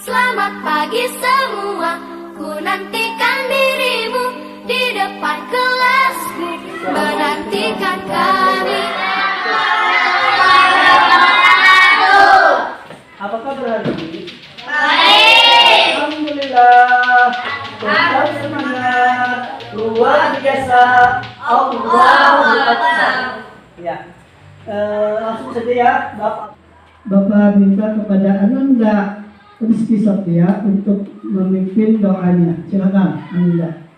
Selamat pagi semua, ku nantikan dirimu di depan kelasmu, menantikan kami. Apa kabar hari ini? Baik. Alhamdulillah. Tetap semangat. Luar biasa. Allahu Akbar. Ya. Langsung saja ya, Bapak minta kepada Ananda Rizky Satya untuk memimpin doanya. Silakan, Ananda.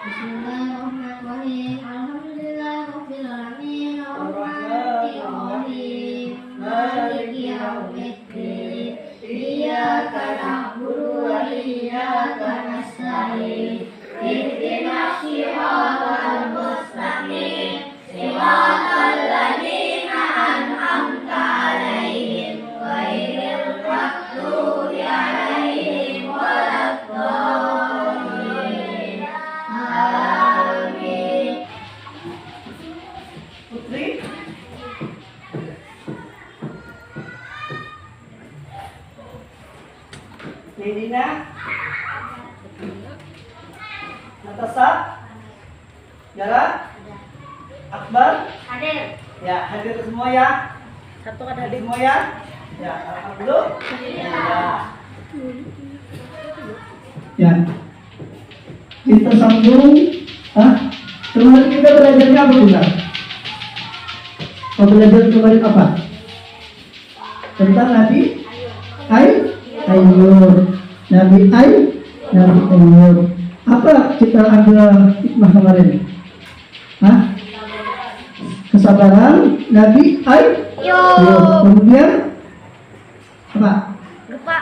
Bismillahirrahmanirrahim. Alhamdulillahirabbil alamin. Arrahmanirrahim. Maliki yaumiddin. Iyyaka na'budu wa iyyaka nasta'in. Ihdinas shiratal mustaqim. Shiratal ladzina an'amta 'alaihim ghairil maghdubi 'alaihim waladdallin. Amin. Putri. Medina. Natasha. Jara. Akbar. Hadir. Ya, hadir semua ya. Satu kan Hadir semua ya. Ya, alhamdulillah. Ya. Kita sambung. Kemarin kita belajarnya apa juga? Belajar kemarin apa? Tentang Nabi Ayub. Nabi Ayub. Apa kita ambil hikmah kemarin? Kesabaran Nabi Ayub. Kemudian apa? Lupa.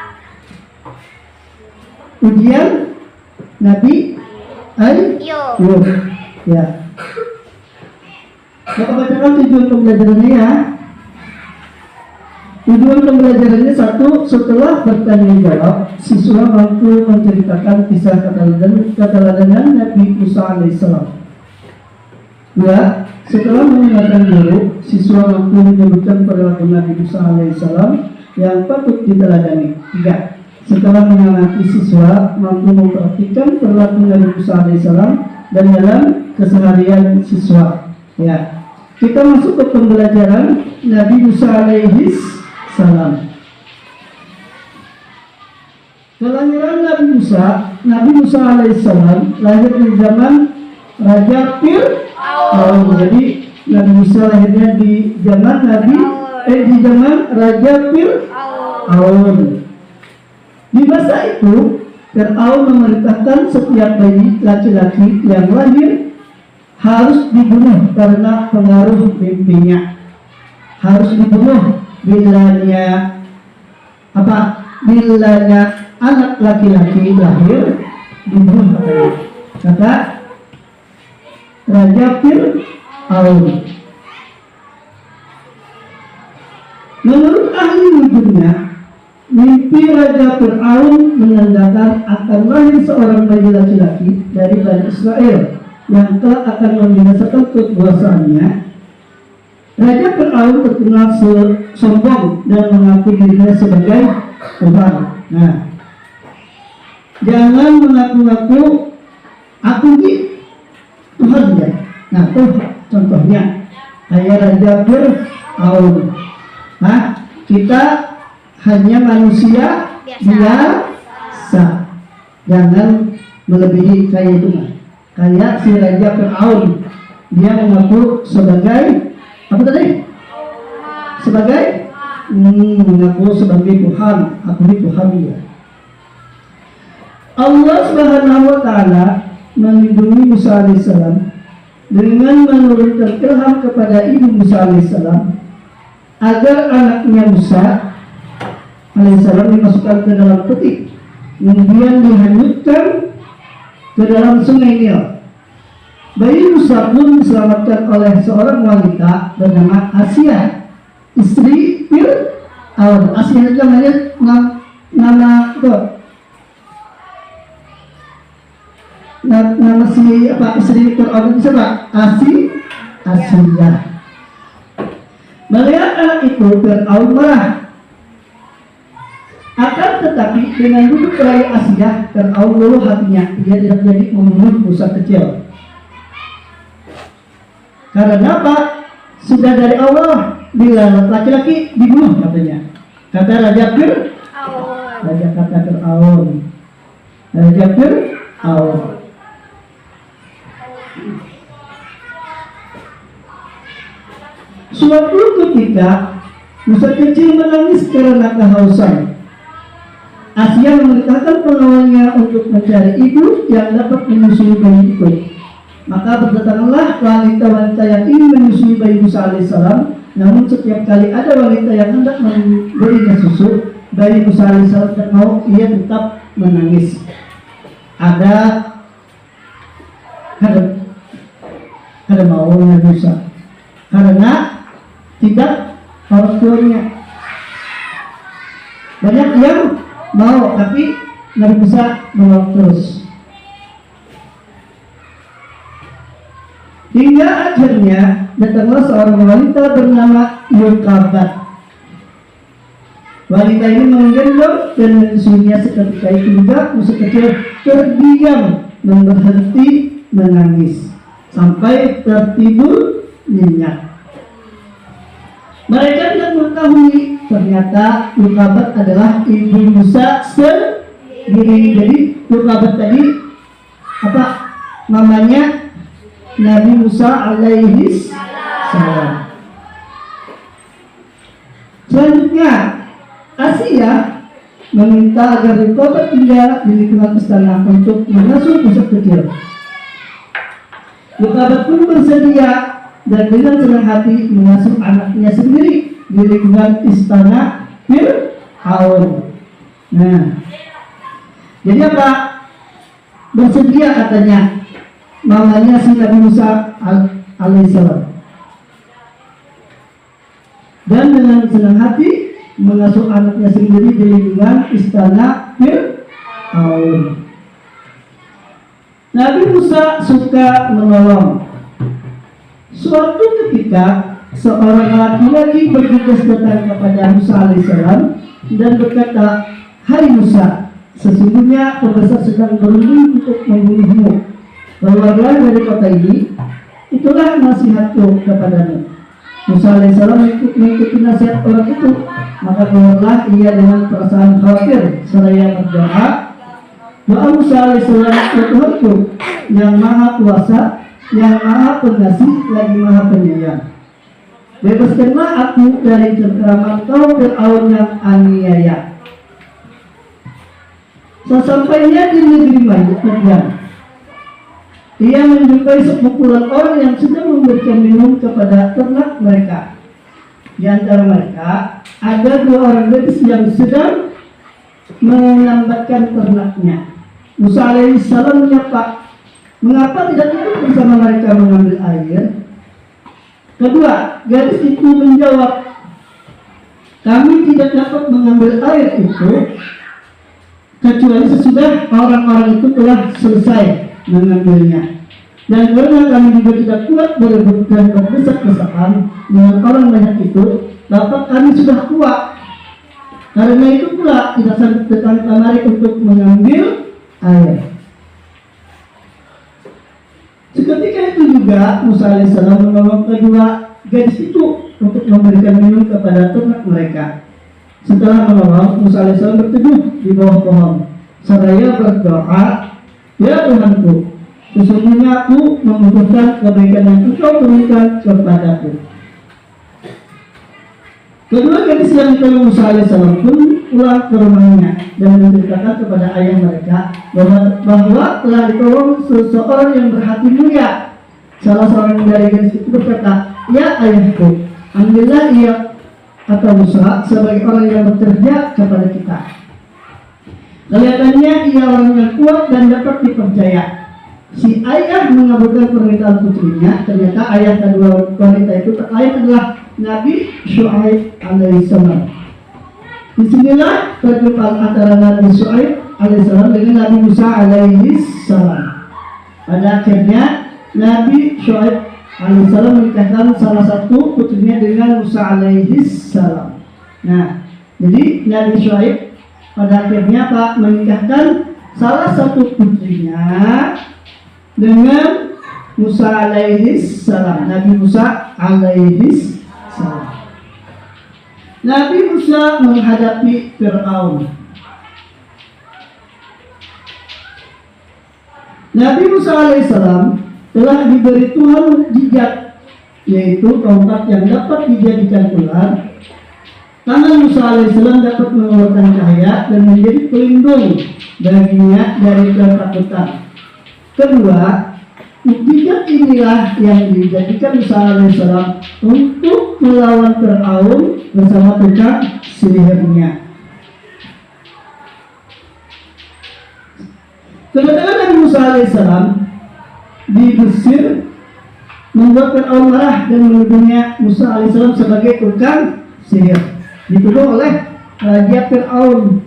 Ujian Nabi Ayub. Ya. Maka bacakan tujuan pembelajarannya ya. Tujuan pembelajarannya satu, setelah bertanya jawab, siswa mampu menceritakan kisah keteladanan Nabi Musa alaihissalam. Dua, setelah mendengarkan guru, siswa mampu menyebutkan perilaku Nabi Musa alaihissalam yang patut diteladani. Tiga, setelah mengamati, siswa mampu mempraktikkan perilaku Nabi Musa alaihissalam dan dalam keseharian siswa. Ya, kita masuk ke pembelajaran Nabi Musa alaihissalam. Kelahiran Nabi Musa alaihissalam lahir di zaman Raja Fir'aun. Jadi Nabi Musa lahirnya di zaman di zaman Raja Fir'aun. Di masa itu Fir'aun memerintahkan setiap bayi laki-laki yang lahir harus dibunuh karena pengaruh mimpinya. Harus dibunuh bilanya anak laki-laki lahir dibunuh, kata Raja Fir'aun. Menurut ahli wujudnya, mimpi Raja Fir'aun menandakan akan lahir seorang bayi laki-laki dari Bani Israel yang kelak akan membinasakan kekuasaannya. Raja Fir'aun terkenal sombong dan mengaku dirinya sebagai Tuhan. Nah, jangan mengaku-ngaku aku ini Tuhan ya. Nah, tuh contohnya kayak Raja Fir'aun. Nah, kita hanya manusia biasa. Jangan melebihi kayak itu mah. Kayak si Raja Fir'aun, dia mengaku sebagai apa tadi? Sebagai mengaku sebagai Tuhan. Aku ini Tuhan dia. Allah Subhanahu wa Ta'ala melindungi Musa alaihissalam dengan menurunkan ilham kepada ibu Musa alaihissalam agar anaknya Musa alaihissalam dimasukkan ke dalam peti, kemudian dihanyutkan ke dalam sungai Nil. Bayi Musa pun diselamatkan oleh seorang wanita bernama Asia, istri Fir'aun. Asia itu nama si istri Fir'aun itu siapa? Asia. Melihat anak itu, Fir'aun marah. Akan tetapi dengan duduk raya Asia, Fir'aun luluh hatinya. Ia tidak jadi membunuh Musa kecil. Karena apa? Sudah dari Allah bila laki-laki dibunuh katanya. Kata Raja Fir'aun. Raja kata Fir'aun. Raja Fir'aun. Suatu ketika Musa kecil menangis karena kehausan. Asia memerintahkan pengawalnya untuk mencari ibu yang dapat menyusui bayi itu. Maka berdatanglah wanita-wanita yang ingin menyusui bayi Musa alaihissalam. Namun setiap kali ada wanita yang hendak memberinya susu, bayi Musa alaihissalam tidak mau, ia tetap menangis. Ada mau Musa karena tidak orang tuanya. Banyak yang mau tapi nggak bisa menolak terus. Hingga akhirnya datanglah seorang wanita bernama Yokabat. Wanita ini menggendong dan menyusuinya. Seketika itu juga Musa kecil terdiam dan berhenti menangis sampai tertidur nyenyak. Mereka tidak mengetahui ternyata Yokabat adalah ibu Musa sendiri. Jadi Yokabat tadi apa namanya? Nabi Musa alaihi salam. Selanjutnya Asia meminta agar Yokabat tinggal di lingkungan istana untuk mengasuh Musa kecil. Yokabat pun bersedia dan dengan senang hati mengasuh anaknya sendiri di lingkungan istana Fir'aun. Nah, jadi apa? Bersedia katanya mamanya si Nabi Musa alaihissalam. Dan dengan senang hati mengasuh anaknya sendiri di lingkungan istana Fir'aun. Nabi Musa suka menolong. Suatu ketika seorang laki-laki bergegas datang kepada Musa alaihissalam dan berkata, "Hai Musa, sesungguhnya pembesar sedang berunding untuk membunuhmu. Keluarlah dari kota ini, itulah nasihatku kepadamu." Musa alaihissalam mengikuti nasihat orang itu. Maka keluarlah ia dengan perasaan khawatir seraya berdoa, "Doa Musa alaihissalam, ya Tuhanku yang maha kuasa, yang maha pengasih lagi maha penyayang, bebaskanlah aku dari cengkeraman kaum Fir'aun yang aniaya." Sesampainya di negeri Madian, ia menjumpai sekumpulan orang yang sedang memberikan minum kepada ternak mereka. Di antara mereka ada dua orang gadis yang sedang melambatkan ternaknya. Musa alaihissalam menyapa, "Mengapa tidak ikut bersama mereka mengambil air?" Kedua gadis itu menjawab, "Kami tidak dapat mengambil air itu kecuali sesudah orang-orang itu telah selesai mengambilnya. Dan karena kami juga tidak kuat berebut dan berdesak-desakan dengan orang banyak itu, dapat kami sudah kuat. Karena itu pula tidak sanggup datang kemari untuk mengambil air." Seketika itu juga Musa alaihissalam menolong kedua gadis itu untuk memberikan minum kepada ternak mereka. Setelah menolong, Musa alaihissalam berteduh di bawah pohon seraya berdoa, "Ya Tuhanku, sesungguhnya aku membutuhkan kebaikan yang Engkau turunkan kepadaku." Kedua gadis yang ditolong Musa alaihissalam pun pulang ke rumahnya dan menceritakan kepada ayah mereka bahwa telah ditolong seseorang yang berhati mulia. Salah seorang dari gadis itu berkata, "Ya ayahku, ambillah ia atau Musa sebagai orang yang bekerja kepada kita. Kelihatannya ia orang yang kuat dan dapat dipercaya." Si ayah mengabulkan permintaan putrinya. Ternyata ayah kedua wanita itu tak lain adalah Nabi Syuaib alaihissalam. Disinilah perjumpaan antara Nabi Syuaib alaihissalam dengan Nabi Musa alaihissalam. Pada akhirnya Nabi Syuaib alaihissalam menikahkan salah satu putrinya dengan Musa alaihissalam. Nah, jadi Nabi Syuaib pada akhirnya Pak menikahkan salah satu putrinya dengan Musa alaihissalam. Nabi Musa alaihissalam. Nabi Musa menghadapi Fir'aun. Nabi Musa alaihissalam telah diberi Tuhan mukjizat, yaitu tongkat yang dapat dijadikan ular. Tangan Musa alaihissalam dapat mengeluarkan cahaya dan menjadi pelindung baginya dari ketakutan. Kedua, mukjizat inilah yang dijadikan Musa alaihissalam untuk melawan Fir'aun bersama tukang sihirnya. Kedatangan Nabi Musa alaihissalam di Mesir membuat Fir'aun marah dan menuduhnya Musa alaihissalam sebagai tukang sihir. Dituduh oleh Raja Fir'aun,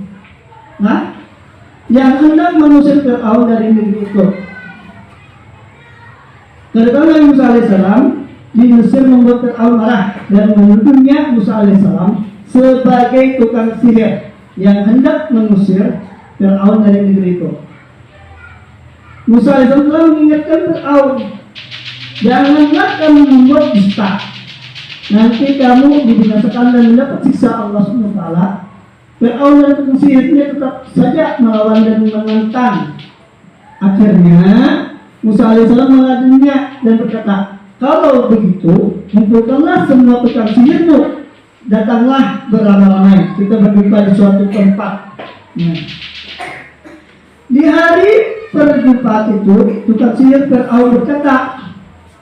yang hendak mengusir Fir'aun dari negeri itu. Kedatangan Nabi Musa alaihissalam di Mesir membuat Fir'aun marah dan menuduhnya Musa alaihissalam sebagai tukang sihir yang hendak mengusir Fir'aun dari negeri itu. Musa alaihissalam telah mengingatkan Fir'aun, janganlah kamu membuat dusta, nanti kamu dibinasakan dan mendapat siksa Allah SWT. Fir'aun dan tukang sihirnya tetap saja melawan dan menentang. Akhirnya Musa alaihissalam mengadunya dan berkata, kalau begitu kumpulkanlah semua tukang sihirmu, datanglah beramai-ramai, kita berjumpa di suatu tempat. Di hari perjumpaan itu, tukang sihir Fir'aun berkata,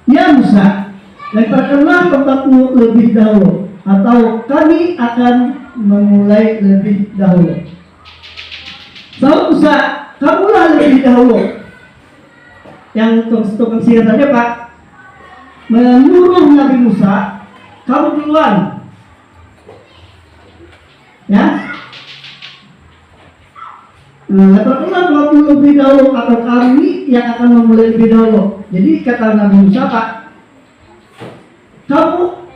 ya Musa, lemparkanlah tongkatmu lebih dahulu, atau kami akan memulai lebih dahulu. Sahut Musa, kamulah lebih dahulu. Yang tukang sihir tadi Pak menyuruh Nabi Musa, kamu duluan, ya. Lemparkanlah tongkatmu lebih dahulu, atau kami yang akan memulai lebih dahulu. Jadi kata Nabi Musa, Pak,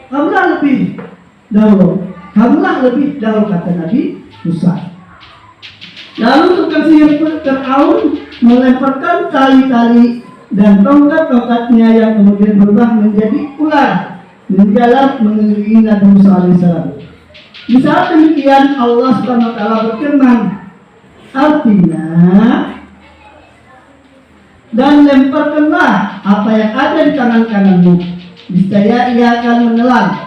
kamulah lebih dahulu. Kamulah lebih dahulu, kata Nabi Musa. Lalu tukang sihir Fir'aun melemparkan tali-tali dan tongkat-tongkatnya yang kemudian berubah menjadi ular menjalar mengelilingi Nabi Musa alaihissalam. Di saat demikian Allah SWT berfirman, artinya, dan lemparkanlah apa yang ada di tangan kananmu, niscaya ia akan menelan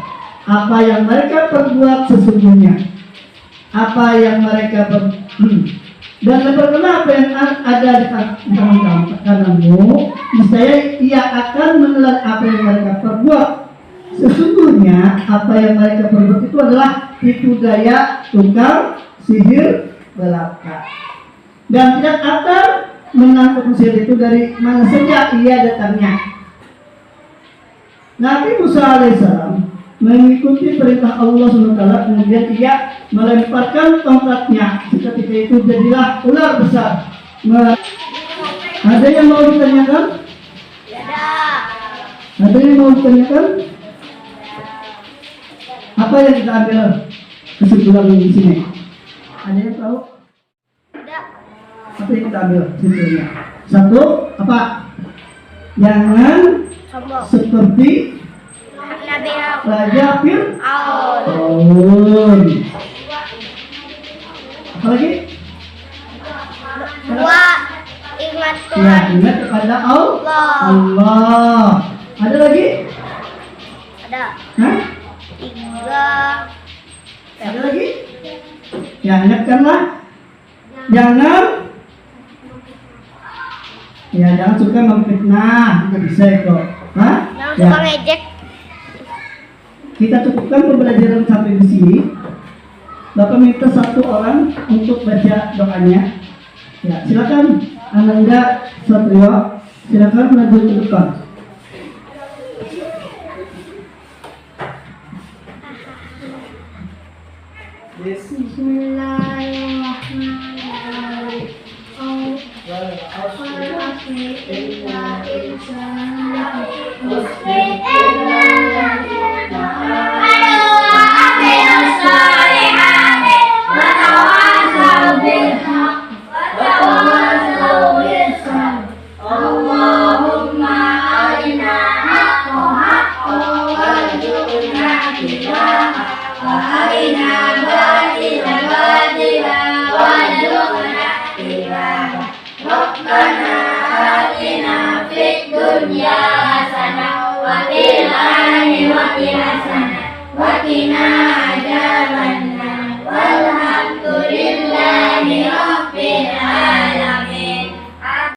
apa yang mereka perbuat sesungguhnya. Apa yang mereka dan lemparkanlah apa yang ada di tangan kananmu, niscaya ia akan menelan apa yang mereka perbuat. Sesungguhnya apa yang mereka perbuat itu adalah tipu daya tukang sihir belaka, dan tidak akan menangkap sihir itu dari mana saja ia datangnya. Nabi Musa alaihissalam mengikuti perintah Allah SWT, kemudian ia melemparkan tongkatnya. Ketika itu jadilah ular besar. Ada yang mau ditanyakan? Ada yang mau ditanyakan? Apa yang kita ambil kesimpulan di sini? Ada yang tahu? Apa yang kita ambil kesimpulannya? Satu, apa? Jangan seperti Raja Fir'aun. Apa lagi? Dua, ingat Ya, Tuhan. ingat kepada Allah. Ada lagi? Ada. Hah? Tiga. Ada lagi? Ya, ingatkanlah. Jangan suka memfitnah. Itu bisa itu. Hah? Jangan Ya. suka ngejek. Kita cukupkan pembelajaran sampai di sini. Bapak minta satu orang untuk baca doanya. Ya, silakan Ananda Satrio, silakan maju ke depan. Bismillahirrahmanirrahim. Allahumma arina haqqo haqqo warzuqna ittiba'a wa arina batila batila warzuqna ittiba'a. Rabbana atina fid dunya hasanah wa fil akhirati